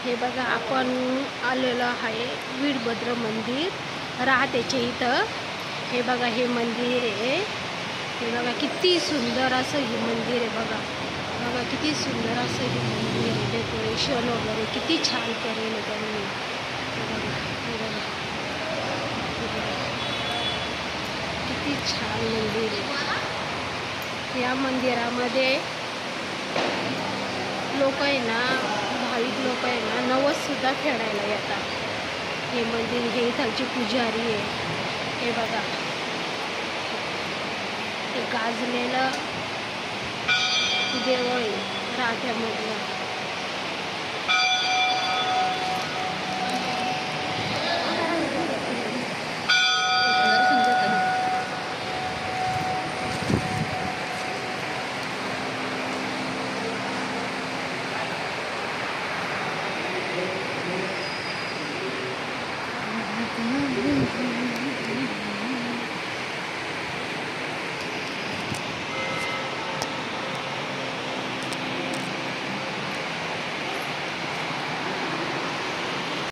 हे बघा आपण आलेलो आहे वीरभद्र मंदिर राहतेचे इथं। हे बघा हे मंदिर आहे। हे बघा किती सुंदर असं हे मंदिर आहे। बघा बघा किती सुंदर असं हे मंदिर आहे। डेकोरेशन वगैरे किती छान केलेलं त्यांनी। किती छान मंदिर आहे। या मंदिरामध्ये लोक आहे ना, भाविक लोक आहे ना, नवससुद्धा फेडायला येतात। हे मंदिर हे इथलचे पुजारी आहे। हे बघा हे गाजलेलं देऊळ आहे राहत्यामधलं।